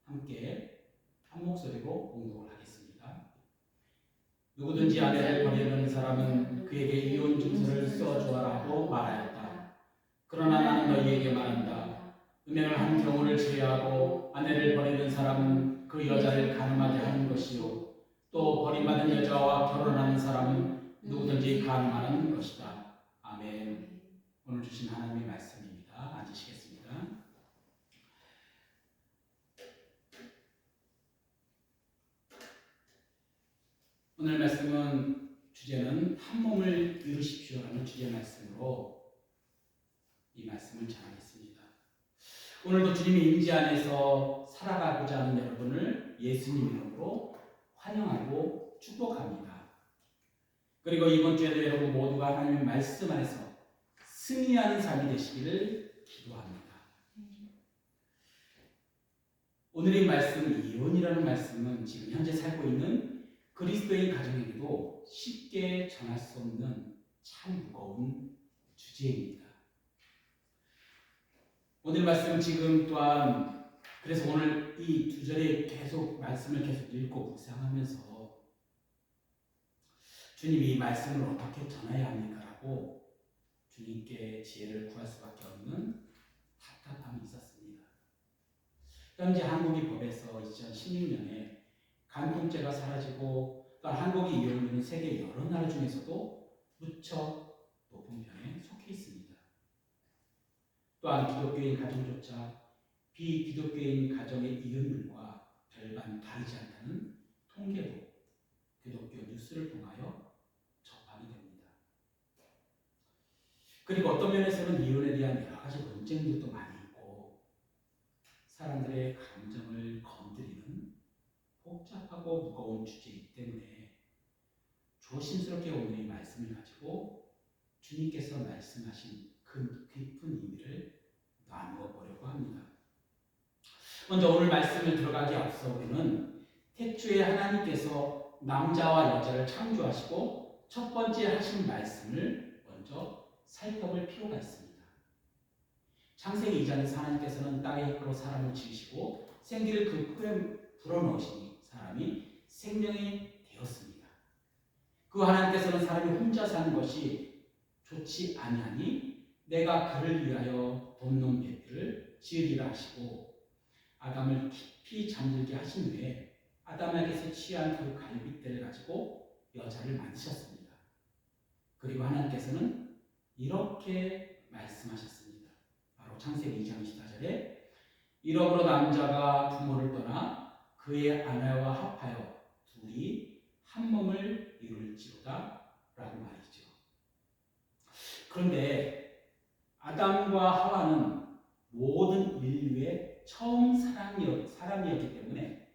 함께 한 목소리로 봉독을 하겠습니다. 누구든지 아내를 버리는 사람은 그에게 이혼 증서를 써주어라 하고 말하였다. 그러나 나는 너희에게 말한다. 음행을 한 경우를 제외하고 아내를 버리는 사람은 그 여자를 간음하게 하는 것이요 또 버림받은 여자와 결혼하는 사람은 누구든지 간음하는 것이다. 아멘. 오늘 주신 하나님의 말씀입니다. 앉으시겠습니다. 오늘 말씀은 주제는 한 몸을 이루십시오라는 주제 말씀으로 이 말씀을 전하겠습니다. 오늘도 주님의 임재 안에서 살아가고자 하는 여러분을 예수님 이름으로 환영하고 축복합니다. 그리고 이번 주에도 여러분 모두가 하나님의 말씀 안에서 승리하는 삶이 되시기를 기도합니다. 오늘의 말씀, 이혼이라는 말씀은 지금 현재 살고 있는 그리스도인 가정에게도 쉽게 전할 수 없는 참 무거운 주제입니다. 오늘 말씀 지금 또한 그래서 오늘 이 두 절에 계속 말씀을 계속 읽고 묵상하면서 주님이 이 말씀을 어떻게 전해야 합니까라고 주님께 지혜를 구할 수밖에 없는 답답함이 있었습니다. 현재 한국의 법에서 2016년에 간통죄가 사라지고 또 한국이 이혼되는 세계 여러 나라 중에서도 무척 높은 편에 속해 있습니다. 또한 기독교인 가정조차 비기독교인 가정의 이혼율과 별반 다르지 않다는 통계도 기독교 뉴스를 통하여 접하게 됩니다. 그리고 어떤 면에서는 이혼에 대한 여러 가지 논쟁들도 많이 있고 사람들의 감정을 건드리는 복잡하고 무거운 주제이기 때문에 조심스럽게 오늘 이 말씀을 가지고 주님께서 말씀하신 그 깊은 의미를 나누어 보려고 합니다. 먼저 오늘 말씀을 들어가기 앞서 우리는 태초에 하나님께서 남자와 여자를 창조하시고 첫 번째 하신 말씀을 먼저 살펴볼 필요가 있습니다. 창세기 2장에서 하나님께서는 땅의 힘으로 사람을 지으시고 생기를 그 풀에 불어넣으시니 사람이 생명이 되었습니다. 그 하나님께서는 사람이 혼자 사는 것이 좋지 아니하니 내가 그를 위하여 돕는 배필을 지으리라 하시고 아담을 깊이 잠들게 하신 후에 아담에게서 취한 그 갈빗대를 가지고 여자를 만드셨습니다. 그리고 하나님께서는 이렇게 말씀하셨습니다. 바로 창세기 2장 24절에 이러므로 남자가 부모를 떠나 그의 아내와 합하여 둘이 한 몸을 이룰지로다 라고 말이죠. 그런데 아담과 하와는 모든 인류의 처음 사람이었기 때문에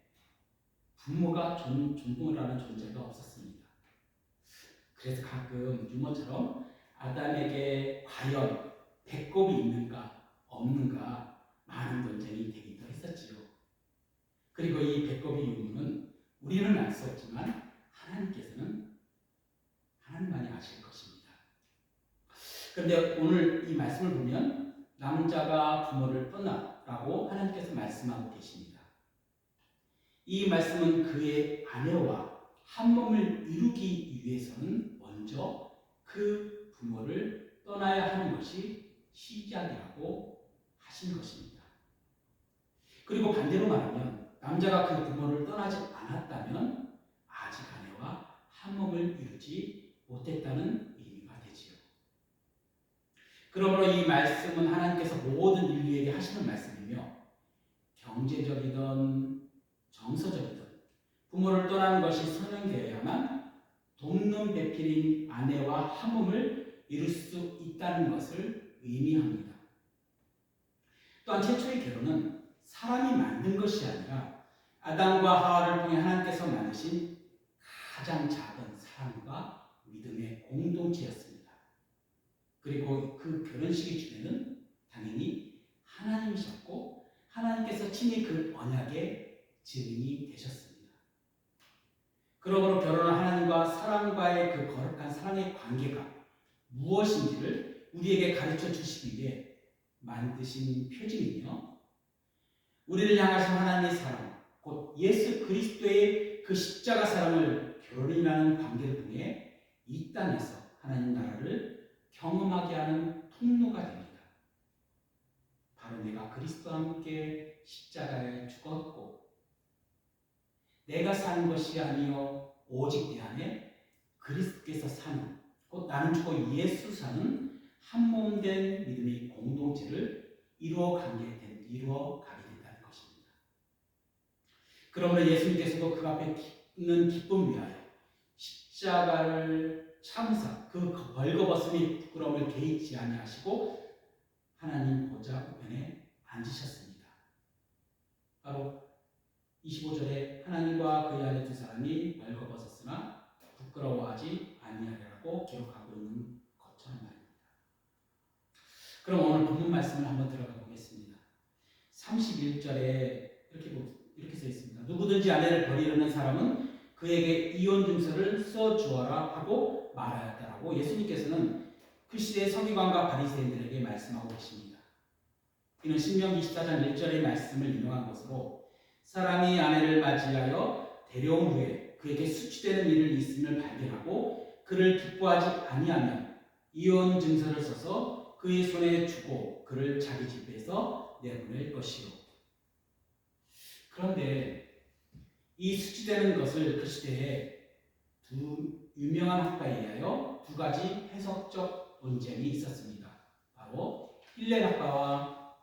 부모가 존중을 하는 존재가 없었습니다. 그래서 가끔 유머처럼 아담에게 과연 배꼽이 있는가 없는가 많은 논쟁이 되기도 했었지요. 그리고 이 배꼽의 유무는 우리는 알 수 없지만 하나님만이 아실 것입니다. 그런데 오늘 이 말씀을 보면 남자가 부모를 떠나라고 하나님께서 말씀하고 계십니다. 이 말씀은 그의 아내와 한 몸을 이루기 위해서는 먼저 그 부모를 떠나야 하는 것이 시작이라고 하신 것입니다. 그리고 반대로 말하면 남자가 그 부모를 떠나지 않았다면 아직 아내와 한 몸을 이루지 못했다는 의미가 되지요. 그러므로 이 말씀은 하나님께서 모든 인류에게 하시는 말씀이며 경제적이든 정서적이든 부모를 떠나는 것이 선행되어야만 돕는 배필인 아내와 한 몸을 이룰 수 있다는 것을 의미합니다. 또한 최초의 결혼은 사람이 만든 것이 아니라 아담과 하와를 통해 하나님께서 만드신 가장 작은 사랑과 믿음의 공동체였습니다. 그리고 그 결혼식의 주제는 당연히 하나님이셨고 하나님께서 친히 그 언약의 증인이 되셨습니다. 그러므로 결혼은 하나님과 사람과의 그 거룩한 사랑의 관계가 무엇인지를 우리에게 가르쳐 주시기 위해 만드신 표징이며 우리를 향하신 하나님의 사랑, 바로 예수 그리스도의 그 십자가 사랑을 결혼이라는 관계를 통해 이 땅에서 하나님 나라를 경험하게 하는 통로가 됩니다. 바로 내가 그리스도와 함께 십자가에 죽었고 내가 사는 것이 아니요 오직 내 안에 그리스도께서 사는 곧 나는 죽고 예수 사는 한 몸 된 믿음의 공동체를 이루어가게 된다는 것입니다. 그러므로 예수님께서도 그 앞에 있는 기쁨 위하여 십자가를 참사 그 벌거벗음이 부끄러움을 개의치 아니하시고 하나님 보좌 우편에 앉으셨습니다. 바로 25절에 하나님과 그의 아들 두 사람이 벌거벗었으나 부끄러워하지 아니하리라고 기록하고 있는 것처럼 말입니다. 그럼 오늘 본문 말씀을 한번 들어가 보겠습니다. 31절에 이렇게 써 있습니다. 누구든지 아내를 버리려는 사람은 그에게 이혼 증서를 써주어라 하고 말하였다라고 예수님께서는 그 시대의 서기관과 바리새인들에게 말씀하고 계십니다. 이는 신명기 24장 1절의 말씀을 인용한 것으로 사람이 아내를 맞이하여 데려온 후에 그에게 수치되는 일을 있음을 발견하고 그를 기뻐하지 아니하면 이혼 증서를 써서 그의 손에 주고 그를 자기 집에서 내보낼 것이요. 그런데 이 수치되는 것을 그 시대에 두 유명한 학파에 의하여 두 가지 해석적 논쟁이 있었습니다. 바로 힐렐 학파와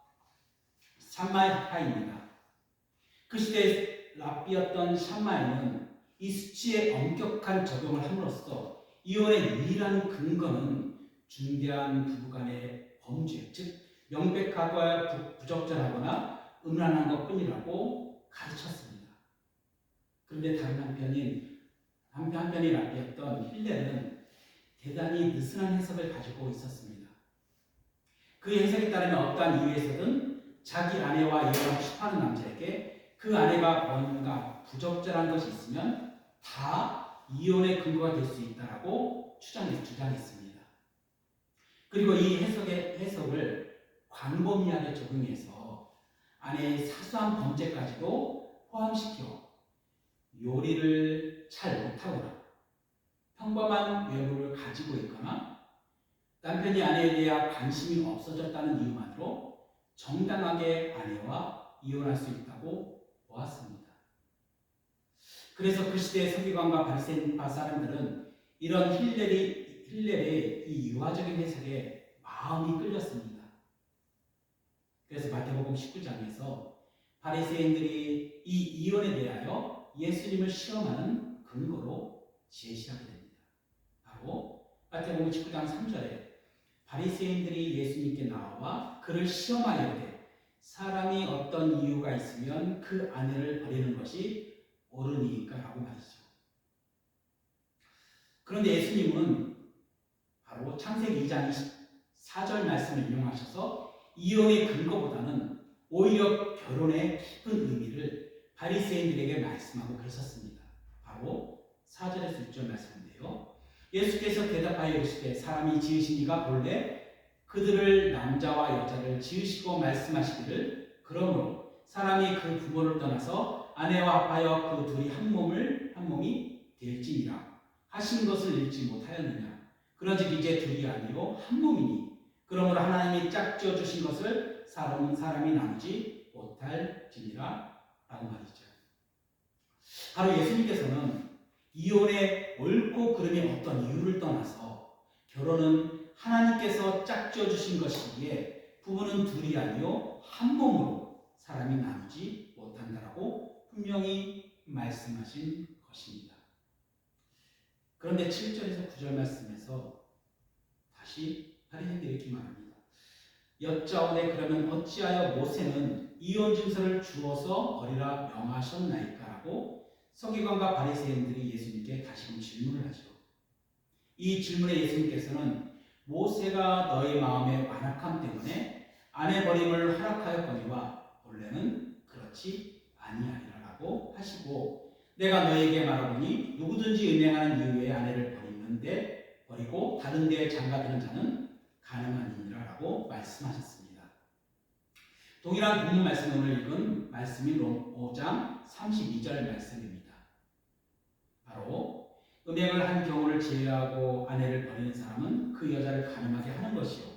샴마이 학파입니다. 그 시대의 랍비였던 샴마이는 이 수치에 엄격한 적용을 함으로써 이혼의 유일한 근거는 중대한 부부간의 범죄, 즉 명백하고 부적절하거나 음란한 것뿐이라고 가르쳤습니다. 그런데 다른 한편이 랍비였던 힐렐은 대단히 느슨한 해석을 가지고 있었습니다. 그 해석에 따르면 어떠한 이유에서든 자기 아내와 이혼하고 싶어하는 남자에게 그 아내가 뭔가 부적절한 것이 있으면 다 이혼의 근거가 될 수 있다라고 주장했습니다. 그리고 이 해석을 광범위하게 적용해서 아내의 사소한 범죄까지도 포함시켜 요리를 잘 못하거나 평범한 외모를 가지고 있거나 남편이 아내에 대한 관심이 없어졌다는 이유만으로 정당하게 아내와 이혼할 수 있다고 보았습니다. 그래서 그 시대의 서기관과 바리새인파 사람들은 이런 힐렐의 이 유화적인 해석에 마음이 끌렸습니다. 그래서 마태복음 19장에서 바리새인들이 이 이혼에 대하여 예수님을 시험하는 근거로 제시하게 됩니다. 바로 마태복음 19장 3절에 바리새인들이 예수님께 나와 그를 시험하려되 사람이 어떤 이유가 있으면 그 아내를 버리는 것이 옳으니까 라고 말이죠. 그런데 예수님은 바로 창세기 2장 24절 말씀을 인용하셔서 이혼의 근거보다는 오히려 결혼의 깊은 의미를 바리새인들에게 말씀하고 계셨습니다. 바로 4절에서 6절 말씀인데요. 예수께서 대답하여 이르시되 사람이 지으신 이가 본래 그들을 남자와 여자를 지으시고 말씀하시기를 그러므로 사람이 그 부모를 떠나서 아내와 합하여 그 둘이 한 몸이 될지니라 하신 것을 읽지 못하였느냐. 그런즉 이제 둘이 아니요 한 몸이니 그러므로 하나님이 짝지어 주신 것을 사람이 나누지 못할지니라 라고 말이죠. 바로 예수님께서는 이혼의 옳고 그름의 어떤 이유를 떠나서 결혼은 하나님께서 짝지어 주신 것이기에 부부는 둘이 아니요 한 몸으로 사람이 나누지 못한다라고 분명히 말씀하신 것입니다. 그런데 7절에서 9절 말씀에서 다시 바리새인들이 이렇게 말합니다. 여짜오되 그러면 어찌하여 모세는 이혼 증서를 주어서 버리라 명하셨나이까 라고 서기관과 바리새인들이 예수님께 다시금 질문을 하죠. 이 질문에 예수님께서는 모세가 너희 마음의 완악함 때문에 아내 버림을 허락하였거니와 본래는 그렇지 아니하리라고 하시고 내가 너에게 말하노니 누구든지 은행하는 이유에 아내를 버리고 다른 데에 장가드는 자는 가능하니라 라고 말씀하셨습니다. 동일한 본문 말씀 오늘 읽은 말씀이 롬 5장 32절 말씀입니다. 바로 음행을 한 경우를 제외하고 아내를 버리는 사람은 그 여자를 간음하게 하는 것이요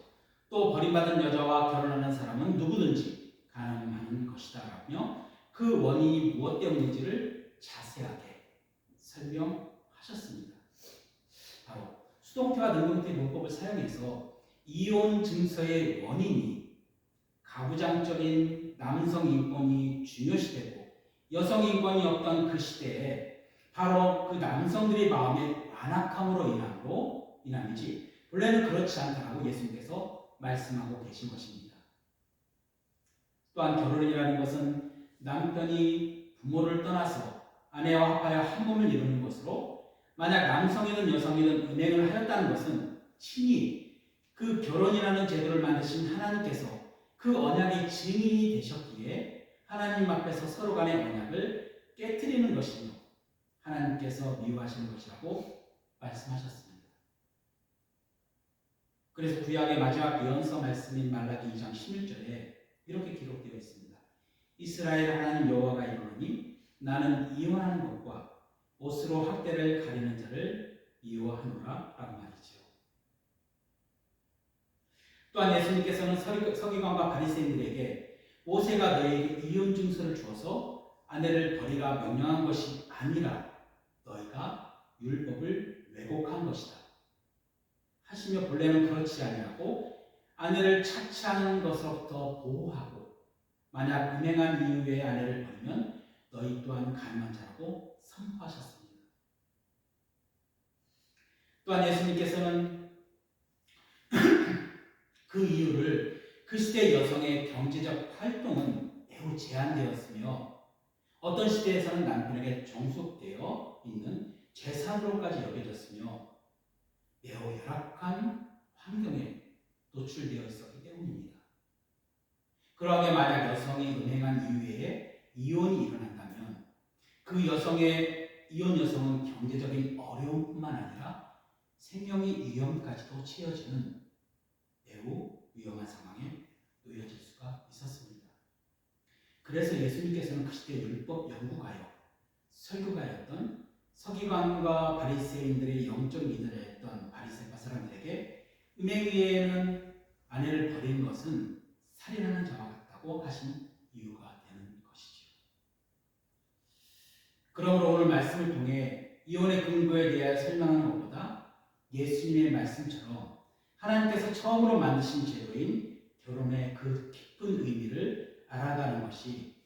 또 버림받은 여자와 결혼하는 사람은 누구든지 간음하는 것이다 라며 그 원인이 무엇 때문인지를 자세하게 설명하셨습니다. 바로 수동태와 능동태 문법을 사용해서 이혼 증서의 원인이 가부장적인 남성 인권이 중요시되고 여성 인권이 없던 그 시대에 바로 그 남성들의 마음의 완악함으로 인함이지 원래는 그렇지 않다고 예수님께서 말씀하고 계신 것입니다. 또한 결혼이라는 것은 남편이 부모를 떠나서 아내와 합하여 한 몸을 이루는 것으로 만약 남성이든 여성이든 음행을 하였다는 것은 친히 그 결혼이라는 제도를 만드신 하나님께서 그 언약의 증인이 되셨기에 하나님 앞에서 서로 간의 언약을 깨트리는 것이며 하나님께서 미워하시는 것이라고 말씀하셨습니다. 그래서 구약의 마지막 예언서 말씀인 말라기 2장 11절에 이렇게 기록되어 있습니다. 이스라엘 하나님 여호와가 이르노니 나는 이혼하는 것과 옷으로 학대를 가리는 자를 미워하노라 라고 말이죠. 또한 예수님께서는 서기관과 바리새인들에게 모세가 너희에게 이혼 증서를 주어서 아내를 버리라 명령한 것이 아니라 너희가 율법을 왜곡한 것이다 하시며 본래는 그렇지 아니하고 아내를 차치하는 것으로부터 보호하고 만약 음행한 이후에 아내를 버리면 너희 또한 간음한 자라고 선포하셨습니다. 또한 예수님께서는 그 이유를 그 시대 여성의 경제적 활동은 매우 제한되었으며 어떤 시대에서는 남편에게 종속되어 있는 재산으로까지 여겨졌으며 매우 열악한 환경에 노출되어 있었기 때문입니다. 그러하게 만약 여성이 음행한 이후에 이혼이 일어난다면 그 이혼 여성은 경제적인 어려움뿐만 아니라 생명의 위험까지도 처해지는 매우 위험한 상황에 놓여질 수가 있었습니다. 그래서 예수님께서는 그 시대 율법 연구가요, 설교가였던 서기관과 바리새인들의 영적 리더를 했던 바리새파 사람들에게 음행 위에는 아내를 버리는 것은 살인하는 자와 같다고 하신 이유가 되는 것이죠. 그러므로 오늘 말씀을 통해 이혼의 근거에 대하여 설명하는 것보다 예수님의 말씀처럼 하나님께서 처음으로 만드신 제도인 결혼의 그 깊은 의미를 알아가는 것이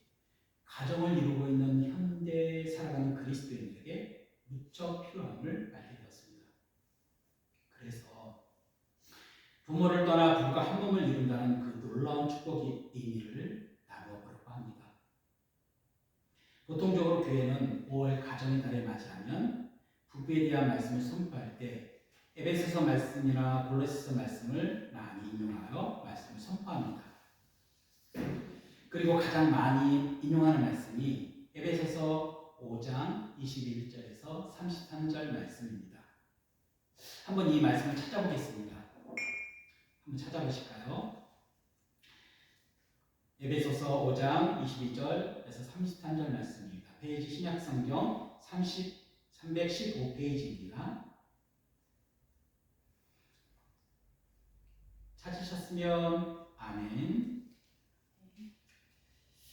가정을 이루고 있는 현대에 살아가는 그리스도인들에게 무척 필요함을 알게 되었습니다. 그래서 부모를 떠나 부부가 한 몸을 이룬다는 그 놀라운 축복의 의미를 나누어 보려고 합니다. 보통적으로 교회는 5월 가정의 달을 맞이하면 부부에 대한 말씀을 선포할 때 에베소서 말씀이나 골로새서 말씀을 많이 인용하여 말씀을 선포합니다. 그리고 가장 많이 인용하는 말씀이 에베소서 5장 21절에서 33절 말씀입니다. 한번 이 말씀을 찾아보겠습니다. 한번 찾아보실까요? 에베소서 5장 22절에서 33절 말씀입니다. 페이지 신약성경 315페이지입니다. 찾으셨으면 아멘.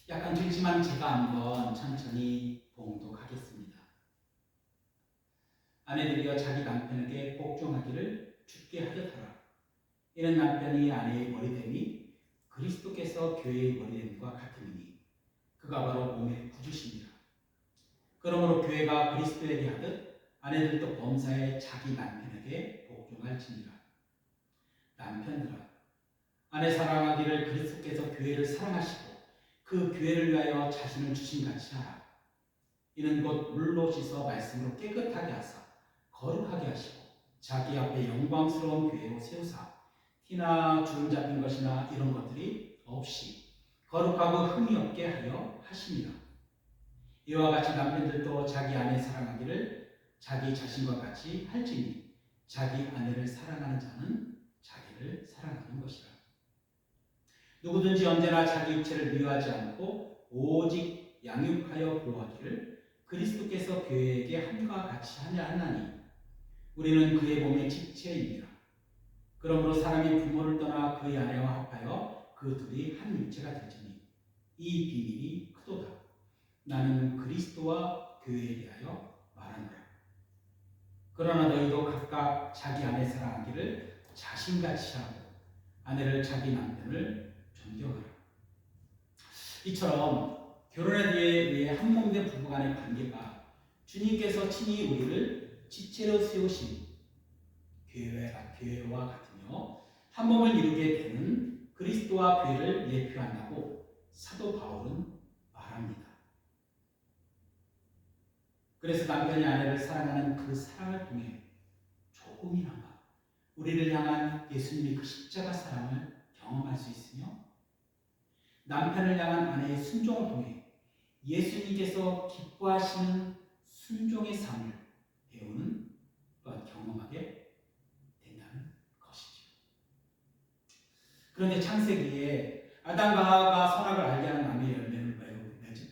약간 길지만 제가 한번 천천히 봉독하겠습니다. 아내들이여 자기 남편에게 복종하기를 주께 하듯 하라. 이는 남편이 아내의 머리됨이 그리스도께서 교회의 머리됨과 같음이니 그가 바로 몸의 구주시니라. 그러므로 교회가 그리스도에게 하듯 아내들도 범사에 자기 남편에게 복종할지니라. 남편들아 아내 사랑하기를 그리스도께서 교회를 사랑하시고 그 교회를 위하여 자신을 주신 같이 하라. 이는 곧 물로 씻어 말씀으로 깨끗하게 하사 거룩하게 하시고 자기 앞에 영광스러운 교회로 세우사 티나 주름 잡힌 것이나 이런 것들이 없이 거룩하고 흠이 없게 하려 하심이라. 이와 같이 남편들도 자기 아내 사랑하기를 자기 자신과 같이 할지니 자기 아내를 사랑하는 자는 자기를 사랑하는 것이라. 누구든지 언제나 자기 육체를 미워하지 않고 오직 양육하여 보호하기를 그리스도께서 교회에게 함과 같이 하나니 우리는 그의 몸의 지체이니라. 그러므로 사람이 부모를 떠나 그의 아내와 합하여 그 둘이 한 육체가 되지니 이 비밀이 크도다. 나는 그리스도와 교회에 대하여 말하노라. 그러나 너희도 각각 자기 아내 사랑하기를 자신같이 하고 아내를 자기 남편을 존경하라. 이처럼 결혼에 대해 한 몸된 부부간의 관계가 주님께서 친히 우리를 지체로 세우신 교회와 같으며 한 몸을 이루게 되는 그리스도와 교회를 예표한다고 사도 바울은 말합니다. 그래서 남편이 아내를 사랑하는 그 사랑을 통해 조금이나마 우리를 향한 예수님의 그 십자가 사랑을 경험할 수 있으며 남편을 향한 아내의 순종을 통해 예수님께서 기뻐하시는 순종의 삶을 배우는 또한 경험하게 된다는 것이죠. 그런데 창세기에 아담과 하와가 선악을 알게 하는 나무의 열매를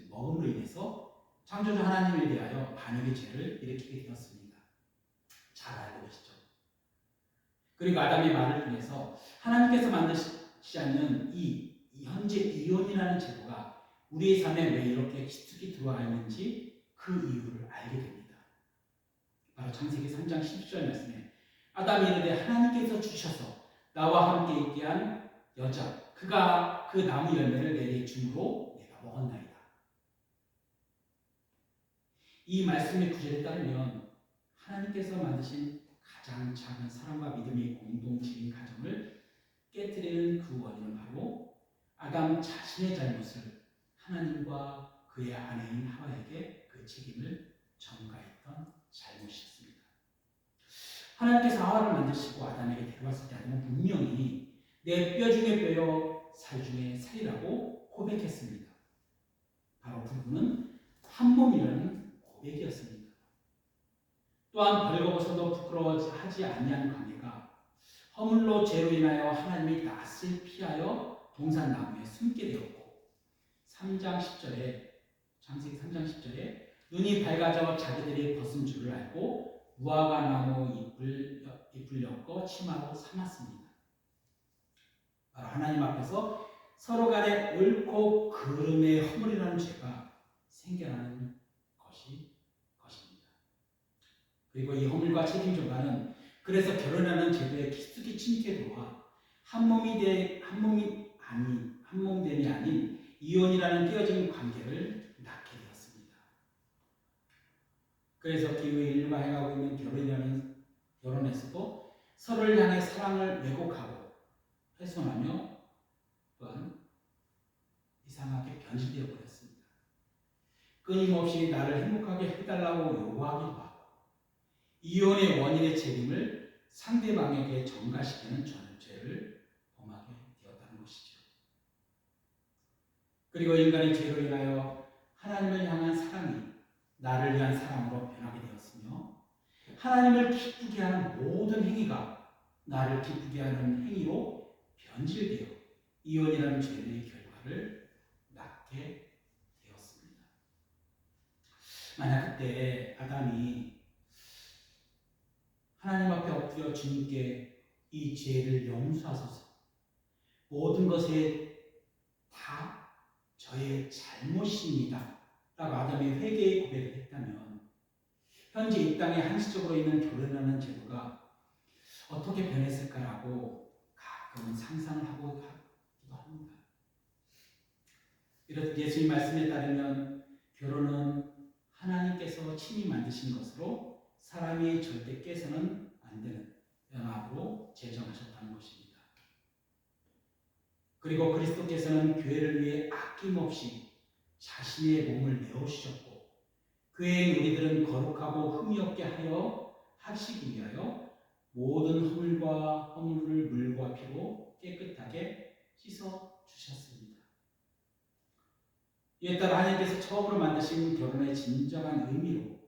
먹음으로 인해서 창조주 하나님에 대하여 반역의 죄를 일으키게 되었습니다. 잘 알고 계시죠? 그리고 아담의 말을 통해서 하나님께서 만드시지 않는 이 현재 이혼이라는 제도가 우리의 삶에 왜 이렇게 깊숙이 들어와 있는지 그 이유를 알게 됩니다. 바로 창세기 3장 10절 말씀에 아담이 이르되 하나님께서 주셔서 나와 함께 있게 한 여자 그가 그 나무 열매를 내게 줌으로 내가 먹었나이다. 이 말씀의 구절에 따르면 하나님께서 만드신 가장 작은 사랑과 믿음의 공동체인 가정을 깨뜨리는 그 원인은 바로 아담 자신의 잘못을 하나님과 그의 아내인 하와에게 그 책임을 전가했던 잘못이었습니다. 하나님께서 하와를 만드시고 아담에게 데려왔을 때 아담은 분명히 내 뼈 중에 뼈요 살 중에 살이라고 고백했습니다. 바로 부부는 한 몸이라는 고백이었습니다. 또한 벌거벗어도 부끄러워하지 아니한 관계가 허물로 죄로 인하여 하나님의 낯을 피하여 동산나무에 숨게 되었고 3장 10절에 창세기 3장 10절에 눈이 밝아져 자기들이 벗은 줄을 알고 무화과 나무 잎을 엮어 치마로 삼았습니다. 바로 하나님 앞에서 서로 간에 옳고 그름의 허물이라는 죄가 생겨나는 것입니다. 그리고 이 허물과 책임 전가는 그래서 결혼하는 제도에 깊숙이 침투해 들어와 한 몸됨이 아닌 이혼이라는 깨어진 관계를 낳게 되었습니다. 그래서 기후의 인류가 행하고 있는 결혼에서도 서로를 향해 사랑을 왜곡하고 훼손하며 또한 이상하게 변질되어 버렸습니다. 끊임없이 나를 행복하게 해달라고 요구하기도 하고 이혼의 원인의 책임을 상대방에게 전가시키는 죄를 범하게 되었다는 것이죠. 그리고 인간의 죄로 인하여 하나님을 향한 사랑이 나를 위한 사랑으로 변하게 되었으며 하나님을 기쁘게 하는 모든 행위가 나를 기쁘게 하는 행위로 변질되어 이혼이라는 죄의 결과를 낳게 되었습니다. 만약 그때 아담이 하나님 앞에 엎드려 주님께 이 죄를 용서하소서 모든 것에 다 저의 잘못입니다 라고 아담이 회개의 고백을 했다면 현재 이 땅에 한시적으로 있는 결혼하는 제도가 어떻게 변했을까라고 가끔은 상상을 하고 하기도 합니다. 이렇게 예수님 말씀에 따르면 결혼은 하나님께서 친히 만드신 것으로 사람이 절대 깨서는 안 되는 연합으로 제정하셨다는 것입니다. 그리고 그리스도께서는 교회를 위해 아낌없이 자신의 몸을 내어주셨고 교회인 우리들은 거룩하고 흠이 없게 하시기 위하여 모든 허물을 물과 피로 깨끗하게 씻어 주셨습니다. 이에 따라 하나님께서 처음으로 만드신 결혼의 진정한 의미로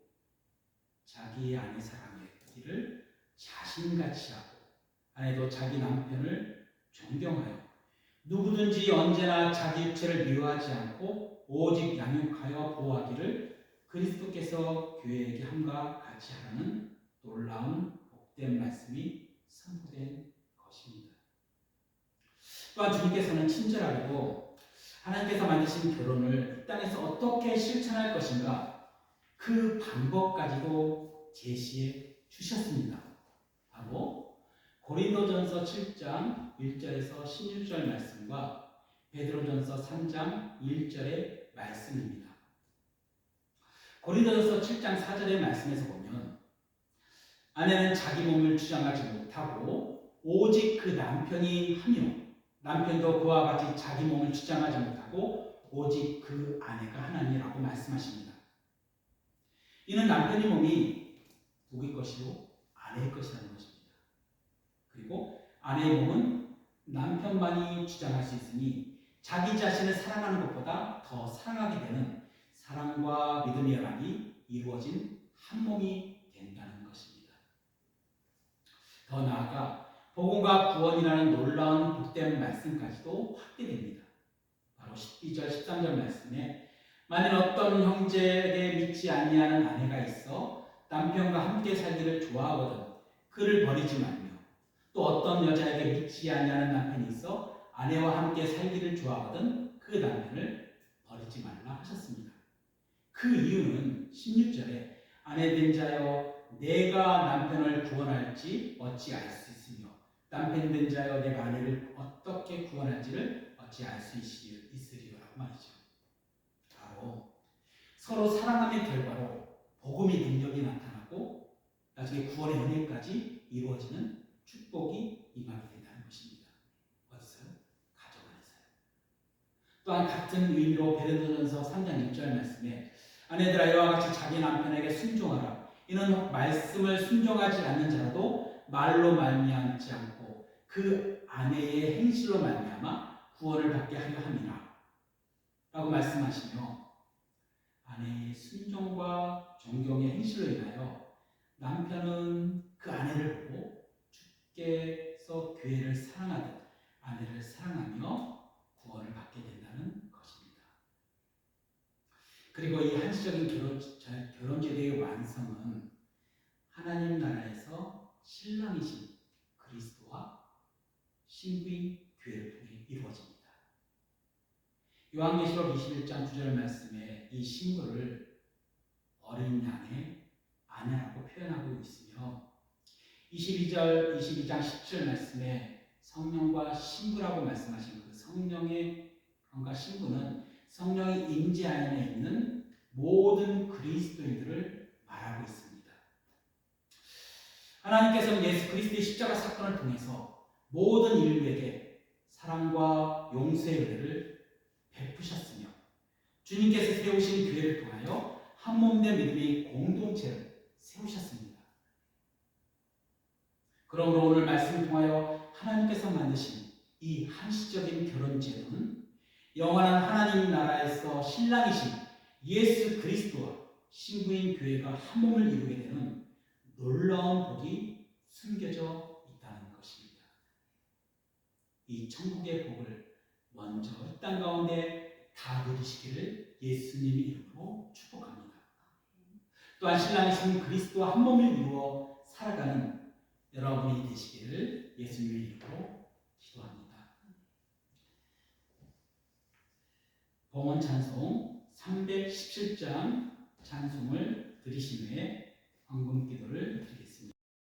자기의 아내 사랑하기를 자신같이 하고 아내도 자기 남편을 존경하여 누구든지 언제나 자기 육체를 미워하지 않고 오직 양육하여 보호하기를 그리스도께서 교회에게 함과 같이 하라는 놀라운 복된 말씀이 선포된 것입니다. 또한 주님께서는 친절하게도 하나님께서 만드신 결혼을 이 땅에서 어떻게 실천할 것인가 그 방법까지도 제시해 주셨습니다. 바로 고린도전서 7장 1절에서 16절 말씀과 베드로전서 3장 1절의 말씀입니다. 고린도전서 7장 4절의 말씀에서 보면 아내는 자기 몸을 주장하지 못하고 오직 그 남편이 하며 남편도 그와 같이 자기 몸을 주장하지 못하고 오직 그 아내가 하나니라고 말씀하십니다. 이는 남편의 몸이 누구의 것이요? 아내의 것이라는 것입니다. 그리고 아내의 몸은 남편만이 주장할 수 있으니 자기 자신을 사랑하는 것보다 더 사랑하게 되는 사랑과 믿음의 연합이 이루어진 한 몸이 된다는 것입니다. 더 나아가 복음과 구원이라는 놀라운 복된 말씀까지도 확대됩니다. 바로 12절 13절 말씀에 만일 어떤 형제에게 믿지 아니하는 아내가 있어 남편과 함께 살기를 좋아하거든 그를 버리지 말며 또 어떤 여자에게 믿지 아니하는 남편이 있어 아내와 함께 살기를 좋아하거든 그 남편을 버리지 말라 하셨습니다. 그 이유는 16절에 아내 된 자여 내가 남편을 구원할지 어찌 알 수 있으며 남편 된 자여 내가 아내를 어떻게 구원할지를 어찌 알 수 있으리라고 말이죠. 바로 서로 사랑함의 결과로 복음의 능력이 나타나고 나중에 구원의 은혜까지 이루어지는 축복이 임하게 된다는 것입니다. 어디서요? 가정 안에서요. 또한 같은 의미로 베드로전서 3장 1절 말씀에 아내들아 이와 같이 자기 남편에게 순종하라. 이는 말씀을 순종하지 않는 자라도 말로 말미암지 않고 그 아내의 행실로 말미암아 구원을 받게 하려 함이라 라고 말씀하시며 아내의 순종과 존경의 행실로 인하여 남편은 그 아내를 보고 주께서 교회를 사랑하듯 아내를 사랑하며 구원을 받게 된다는 것입니다. 그리고 이 한시적인 결혼제도의 완성은 하나님 나라에서 신랑이신 그리스도와 신부인 교회를 통해 이루어집니다. 요한계시록 21장 9절 말씀에 이 신부를 어린 양의 아내라고 표현하고 있으며 22장 17절 말씀에 성령과 신부라고 말씀하신 그 성령의 신부는 성령의 임재 안에 있는 모든 그리스도인들을 말하고 있습니다. 하나님께서는 예수 그리스도의 십자가 사건을 통해서 모든 인류에게 사랑과 용서의 은혜를 베푸셨으며 주님께서 세우신 교회를 통하여 한 몸된 믿음의 공동체를 세우셨습니다. 그러므로 오늘 말씀을 통하여 하나님께서 만드신 이 한시적인 결혼 제도는 영원한 하나님 나라에서 신랑이신 예수 그리스도와 신부인 교회가 한 몸을 이루게 되는 놀라운 복이 숨겨져 있다는 것입니다. 이 천국의 복을 먼저 이 땅 가운데 다 누리시기를 예수님 이름으로 축복합니다. 또한 신랑이신 그리스도와 한 몸을 이루어 살아가는 여러분이 되시기를 예수님의 이름으로 기도합니다. 봉헌 찬송 317장 찬송을 들으신 후에 헌금 기도